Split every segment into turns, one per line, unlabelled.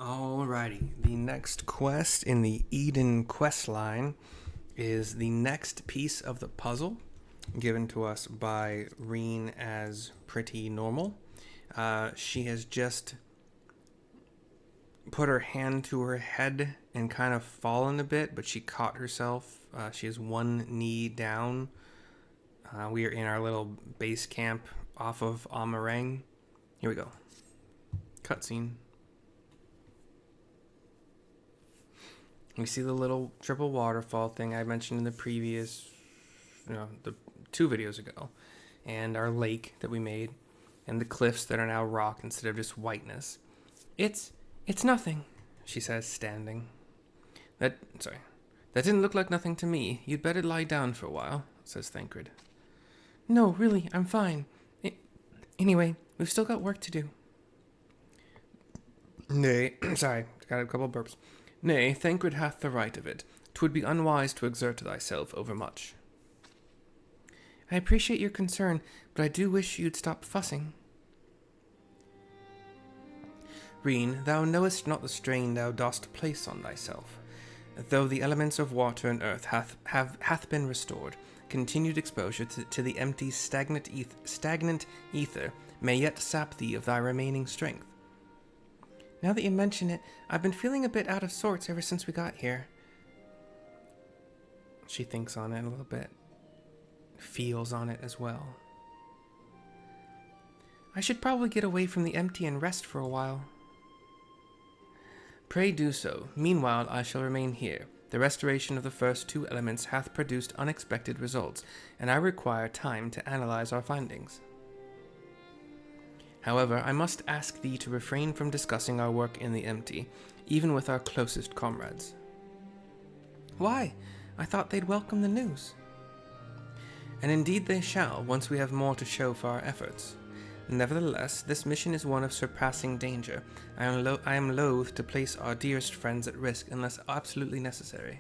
Alrighty, the next quest in the Eden quest line is the next piece of the puzzle given to us by Ryne as Pretty Normal. She has just put her hand to her head and kind of fallen a bit, but she caught herself. She has one knee down. We are in our little base camp off of Amarang. Here we go. Cutscene. We see the little triple waterfall thing I mentioned in the previous, the 2 videos ago, and our lake that we made, and the cliffs that are now rock instead of just whiteness. It's nothing, she says, standing. That didn't look like nothing to me. You'd better lie down for a while, says Thancred. No, really, I'm fine. Anyway, we've still got work to do. Nay, sorry, got a couple burps. Nay, Thancred hath the right of it. 'Twould be unwise to exert thyself overmuch. I appreciate your concern, but I do wish you'd stop fussing. Ryne, thou knowest not the strain thou dost place on thyself. Though the elements of water and earth hath been restored, continued exposure to the empty, stagnant ether may yet sap thee of thy remaining strength. Now that you mention it, I've been feeling a bit out of sorts ever since we got here. She thinks on it a little bit. Feels on it as well. I should probably get away from the empty and rest for a while. Pray do so. Meanwhile, I shall remain here. The restoration of the first 2 elements hath produced unexpected results, and I require time to analyze our findings. However, I must ask thee to refrain from discussing our work in the empty, even with our closest comrades. Why? I thought they'd welcome the news. And indeed they shall, once we have more to show for our efforts. Nevertheless, this mission is one of surpassing danger. I am loath to place our dearest friends at risk unless absolutely necessary.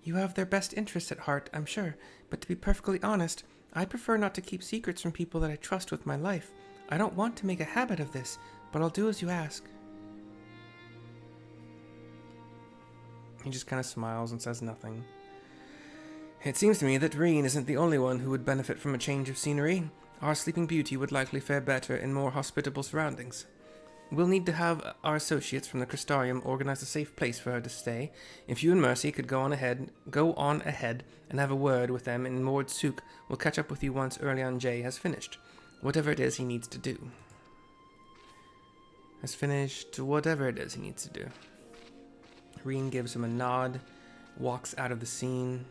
You have their best interests at heart, I'm sure, but to be perfectly honest, I prefer not to keep secrets from people that I trust with my life. I don't want to make a habit of this, but I'll do as you ask. He just kind of smiles and says nothing. It seems to me that Ryne isn't the only one who would benefit from a change of scenery. Our sleeping beauty would likely fare better in more hospitable surroundings. We'll need to have our associates from the Crystarium organize a safe place for her to stay. If you and Mercy could go on ahead and have a word with them in Mord Sook, we'll catch up with you once Urianger has finished. Whatever it is he needs to do. Ryne gives him a nod, walks out of the scene.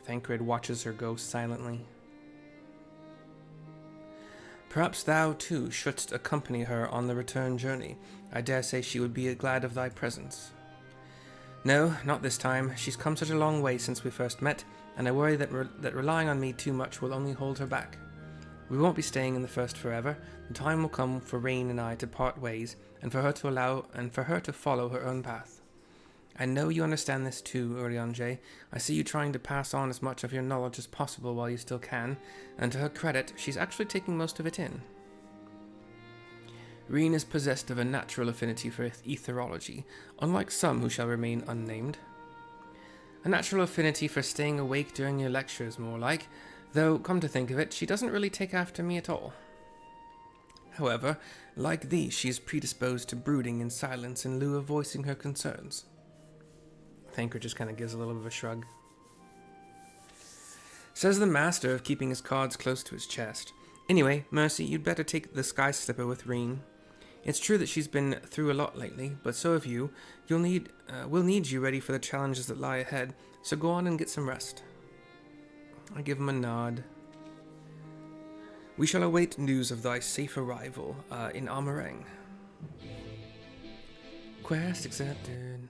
Thancred watches her go silently. Perhaps thou, too, shouldst accompany her on the return journey. I dare say she would be glad of thy presence. No, not this time. She's come such a long way since we first met, and I worry that relying on me too much will only hold her back. We won't be staying in the First forever. The time will come for Ryne and I to part ways, and for her to follow her own path. I know you understand this too, Urianger. I see you trying to pass on as much of your knowledge as possible while you still can, and to her credit, she's actually taking most of it in. Ryne is possessed of a natural affinity for etherology, unlike some who shall remain unnamed. A natural affinity for staying awake during your lectures, more like, though, come to think of it, she doesn't really take after me at all. However, like thee, she is predisposed to brooding in silence in lieu of voicing her concerns. Thancred just kind of gives a little bit of a shrug. Says the master of keeping his cards close to his chest. Anyway, Mercy, you'd better take the sky slipper with Ryne. It's true that she's been through a lot lately, but so have you. We'll need you ready for the challenges that lie ahead, so go on and get some rest. I give him a nod. We shall await news of thy safe arrival in Amarang. Quest accepted.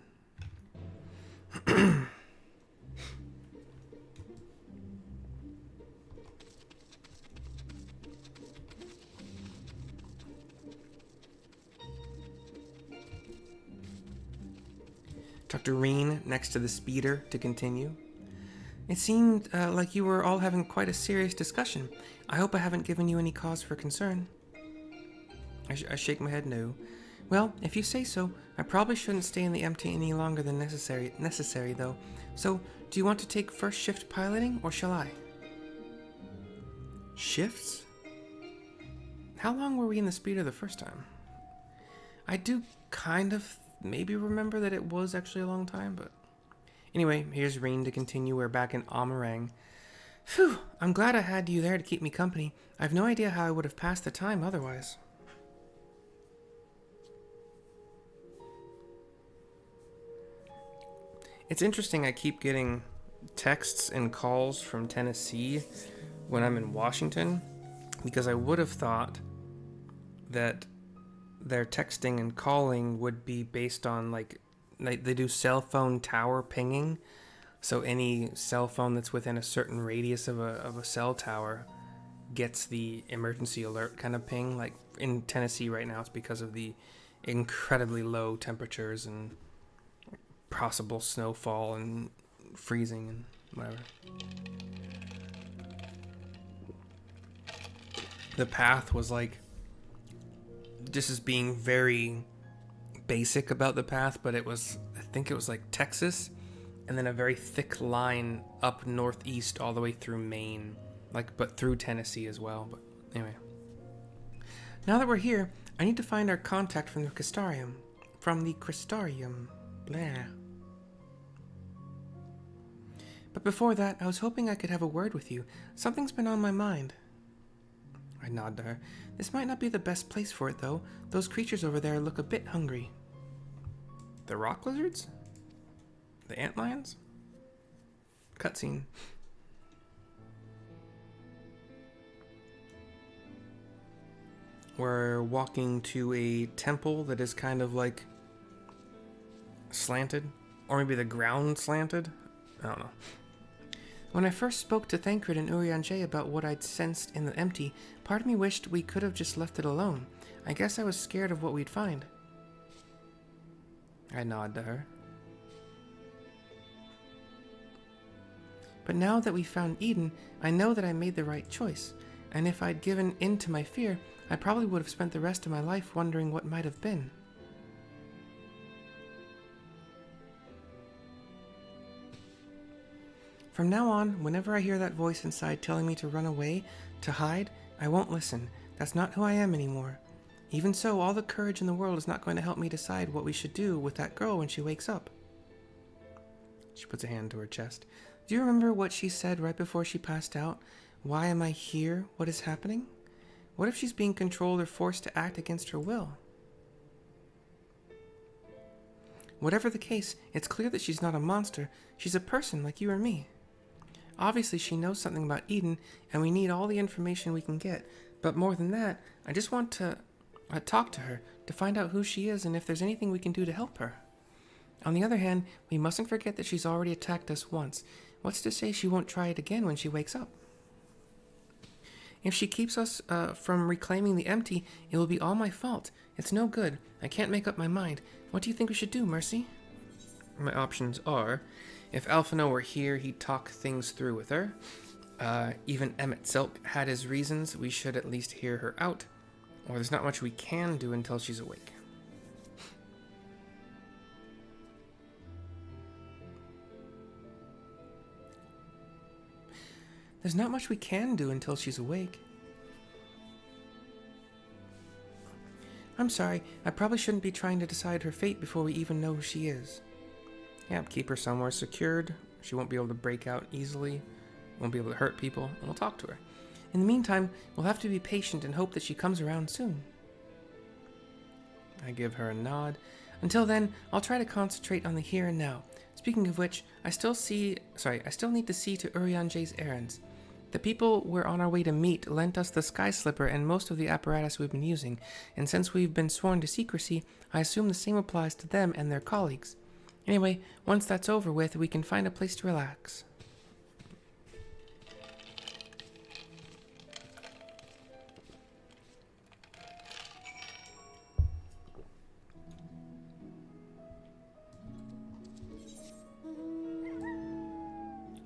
Talk to Ryne next to the speeder to continue. It seemed like you were all having quite a serious discussion. I hope I haven't given you any cause for concern. I shake my head no. Well, if you say so, I probably shouldn't stay in the empty any longer than necessary though. So, do you want to take first shift piloting, or shall I? Shifts? How long were we in the speeder the first time? I do kind of maybe remember that it was actually a long time, but... Anyway, here's Ryne to continue. We're back in Amarang. Phew, I'm glad I had you there to keep me company. I've no idea how I would have passed the time otherwise. It's interesting, I keep getting texts and calls from Tennessee when I'm in Washington, because I would have thought that their texting and calling would be based on, like they do cell phone tower pinging, so any cell phone that's within a certain radius of a cell tower gets the emergency alert kind of ping. Like in Tennessee right now, it's because of the incredibly low temperatures and possible snowfall and freezing and whatever. The path was like, this is being very basic about the path, but it was, I think it was like Texas, and then a very thick line up northeast all the way through Maine, like, but through Tennessee as well. But anyway, now that we're here, I need to find our contact from the Crystarium. Blah. But before that, I was hoping I could have a word with you. Something's been on my mind. I nod to her. This might not be the best place for it, though. Those creatures over there look a bit hungry. The rock lizards? The antlions? Cutscene. We're walking to a temple that is kind of like slanted. Or maybe the ground slanted? I don't know. When I first spoke to Thancred and Urianger about what I'd sensed in the empty, part of me wished we could have just left it alone. I guess I was scared of what we'd find. I nod to her. But now that we found Eden, I know that I made the right choice. And if I'd given in to my fear, I probably would have spent the rest of my life wondering what might have been. From now on, whenever I hear that voice inside telling me to run away, to hide, I won't listen. That's not who I am anymore. Even so, all the courage in the world is not going to help me decide what we should do with that girl when she wakes up. She puts a hand to her chest. Do you remember what she said right before she passed out? Why am I here? What is happening? What if she's being controlled or forced to act against her will? Whatever the case, it's clear that she's not a monster. She's a person like you or me. Obviously, she knows something about Eden, and we need all the information we can get. But more than that, I just want to talk to her, to find out who she is and if there's anything we can do to help her. On the other hand, we mustn't forget that she's already attacked us once. What's to say she won't try it again when she wakes up? If she keeps us from reclaiming the empty, it will be all my fault. It's no good. I can't make up my mind. What do you think we should do, Mercy? My options are, if Alphino were here, he'd talk things through with her. Even Emmett Silk had his reasons. We should at least hear her out. Or there's not much we can do until she's awake. There's not much we can do until she's awake. I'm sorry, I probably shouldn't be trying to decide her fate before we even know who she is. Yeah, keep her somewhere secured. She won't be able to break out easily. Won't be able to hurt people, and we'll talk to her. In the meantime, we'll have to be patient and hope that she comes around soon. I give her a nod. Until then, I'll try to concentrate on the here and now. Speaking of which, I still need to see to Urianger's errands. The people we're on our way to meet lent us the Sky Slipper and most of the apparatus we've been using, and since we've been sworn to secrecy, I assume the same applies to them and their colleagues. Anyway, once that's over with, we can find a place to relax.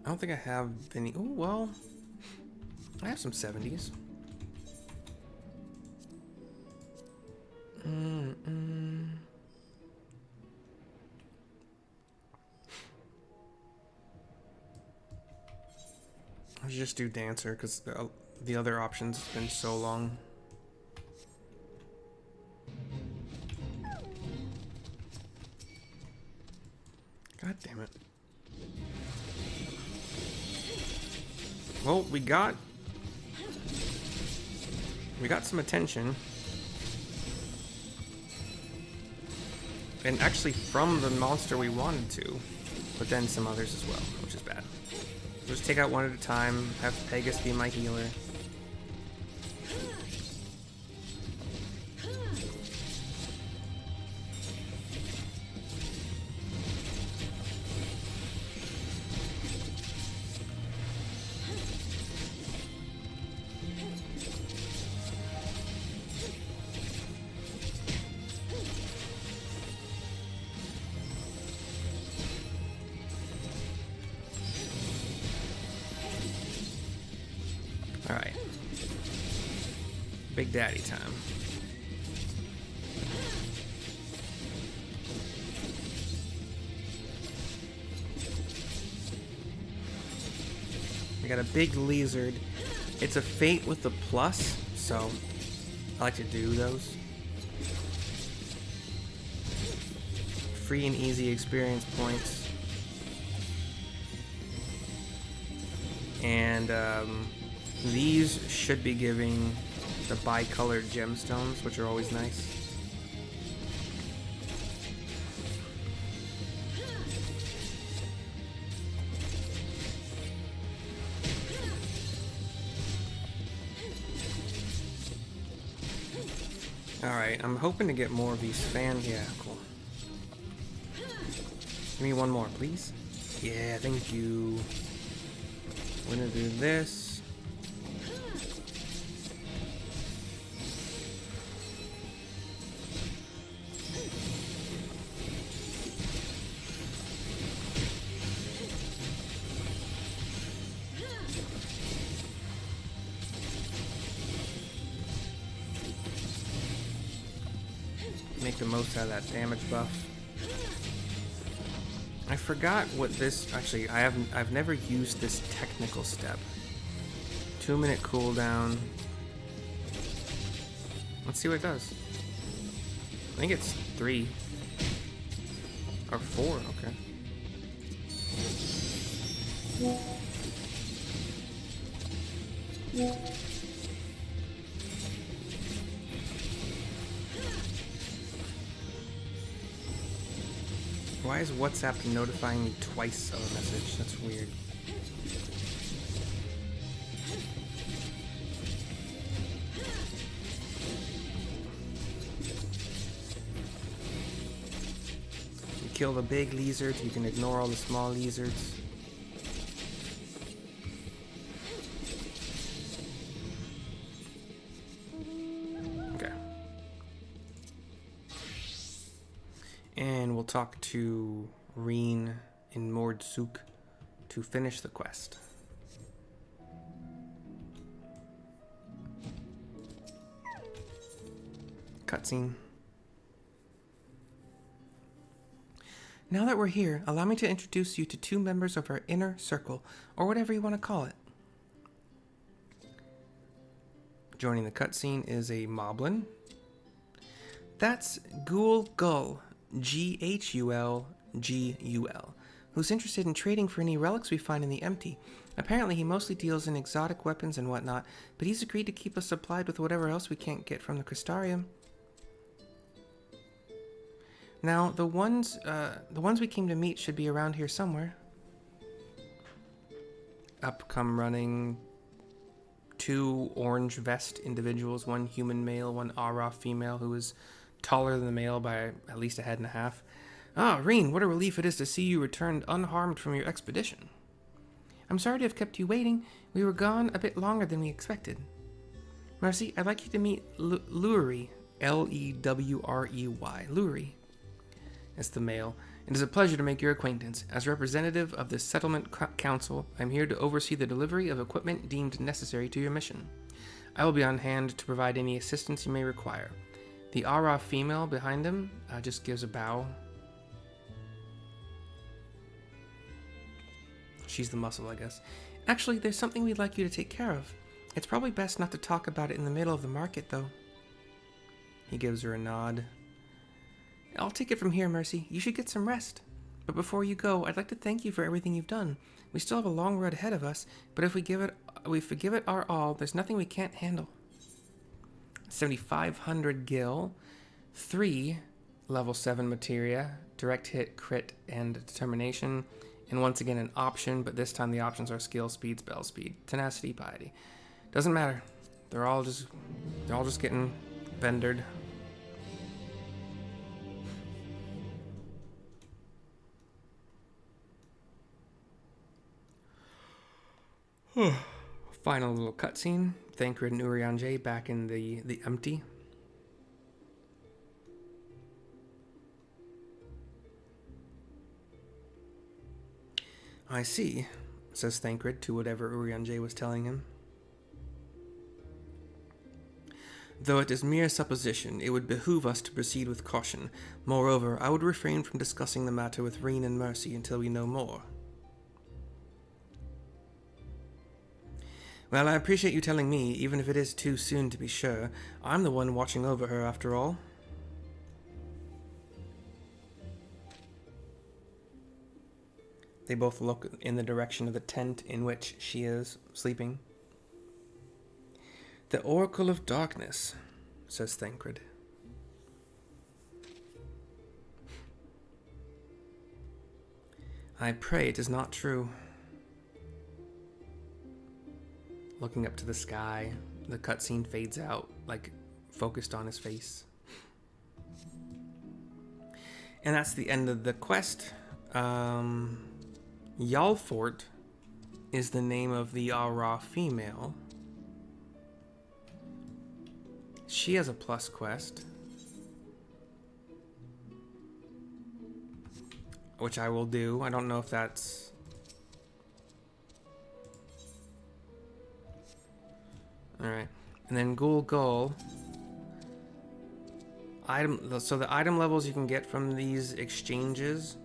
I don't think I have any... Oh, well... I have some 70s. I should just do dancer because the other options have been so long. God damn it. Well, we got some attention. And actually from the monster we wanted to, but then some others as well, which is bad. We'll just take out one at a time, have Pegasus be my healer. Alright. Big Daddy time. We got a big lizard. It's a fate with the plus, so I like to do those. Free and easy experience points. And these should be giving the bi-colored gemstones, which are always nice. Alright, I'm hoping to get more of these fans. Yeah, cool. Give me one more, please. Yeah, thank you. We're gonna do this. Make the most out of that damage buff. I forgot what this actually. I've never used this technical step. 2-minute cooldown. Let's see what it does. I think it's 3 or 4. Okay. Why is WhatsApp notifying me twice of a message? That's weird. You kill the big lizards, you can ignore all the small lizards. And we'll talk to Ryne in Mordsuk to finish the quest. Cutscene. Now that we're here, allow me to introduce you to 2 members of our inner circle, or whatever you want to call it. Joining the cutscene is a moblin. That's Ghoul Gull. Ghulgul, who's interested in trading for any relics we find in the empty. Apparently he mostly deals in exotic weapons and whatnot, but he's agreed to keep us supplied with whatever else we can't get from the Crystarium. Now, the ones we came to meet should be around here somewhere. Up come running 2 orange vest individuals, 1 human male, 1 Ara female who is taller than the male by at least 1.5 heads. Ah, Ryne, what a relief it is to see you returned unharmed from your expedition. I'm sorry to have kept you waiting. We were gone a bit longer than we expected. Mercy, I'd like you to meet Lewry, Lewry. Lewry is the male. It is a pleasure to make your acquaintance. As representative of the Settlement Council, I'm here to oversee the delivery of equipment deemed necessary to your mission. I will be on hand to provide any assistance you may require. The Ara female behind him just gives a bow. She's the muscle, I guess. Actually, there's something we'd like you to take care of. It's probably best not to talk about it in the middle of the market, though. He gives her a nod. I'll take it from here, Mercy. You should get some rest. But before you go, I'd like to thank you for everything you've done. We still have a long road ahead of us, but if we give it our all, there's nothing we can't handle. 7,500 gil, 3 level 7 materia, direct hit, crit, and determination, and once again an option, but this time the options are skill, speed, spell speed, tenacity, piety. Doesn't matter. They're all just getting bendered. Final little cutscene. Thancred and Urianger back in the empty. I see, says Thancred to whatever Urianger was telling him. Though it is mere supposition, it would behoove us to proceed with caution. Moreover, I would refrain from discussing the matter with Ryne and Mercy until we know more. Well, I appreciate you telling me, even if it is too soon to be sure. I'm the one watching over her, after all. They both look in the direction of the tent in which she is sleeping. The Oracle of Darkness, says Thancred. I pray it is not true. Looking up to the sky, the cutscene fades out, like focused on his face. And that's the end of the quest. Yalfort is the name of the Ara female. She has a plus quest, which I will do. I don't know if that's... Alright. And then Ghoul Gull. So the item levels you can get from these exchanges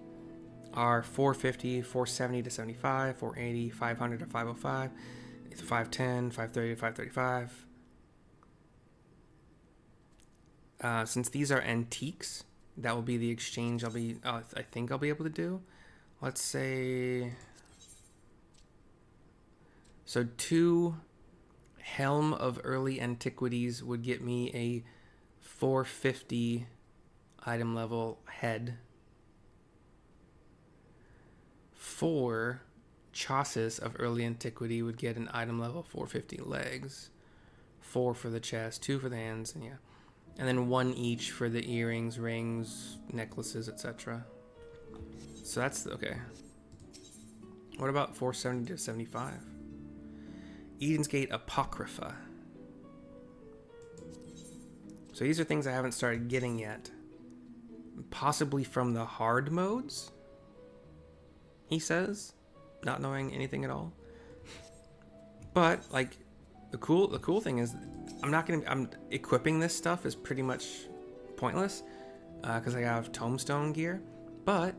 are 450, 470 to 75, 480, 500 to 505, 510, 530 to 535. Since these are antiques, that will be the exchange I think I'll be able to do. Let's say... So 2 Helm of Early Antiquities would get me a 450 item level head. 4 Chassis of Early Antiquity would get an item level 450 legs. 4 for the chest, 2 for the hands, and yeah. And then 1 each for the earrings, rings, necklaces, etc. So that's okay. What about 470 to 75? Eden's Gate Apocrypha. So these are things I haven't started getting yet. Possibly from the hard modes, he says, not knowing anything at all. But like the cool thing is I'm equipping this stuff is pretty much pointless because I have tombstone gear, but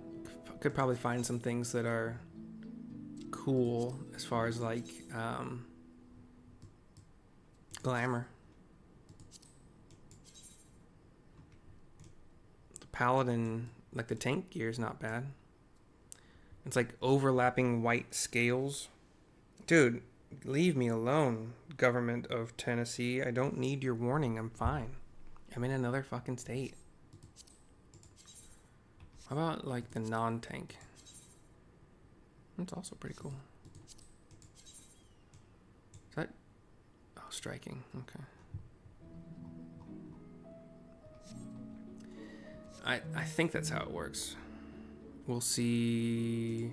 could probably find some things that are cool as far as like glamour. The paladin, like the tank gear, is not bad. It's like overlapping white scales. Dude, leave me alone, government of Tennessee. I don't need your warning. I'm fine. I'm in another fucking state. How about like the non-tank? That's also pretty cool. Is that... Oh, striking. Okay. I think that's how it works. We'll see.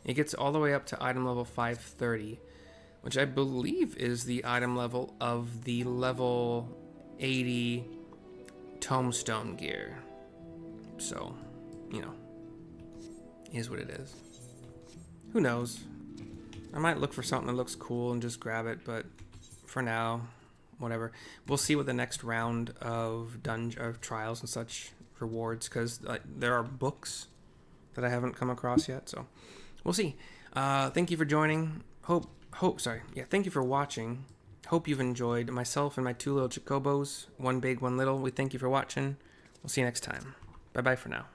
It gets all the way up to item level 530, which I believe is the item level of the level 80 tombstone gear. So, you know, is what it is. Who knows? I might look for something that looks cool and just grab it, but for now, whatever. We'll see what the next round of trials and such rewards, because there are books that I haven't come across yet, so we'll see. Thank you for joining. Thank you for watching. Hope you've enjoyed. Myself and my two little chocobos, one big, one little. We thank you for watching. We'll see you next time. Bye-bye for now.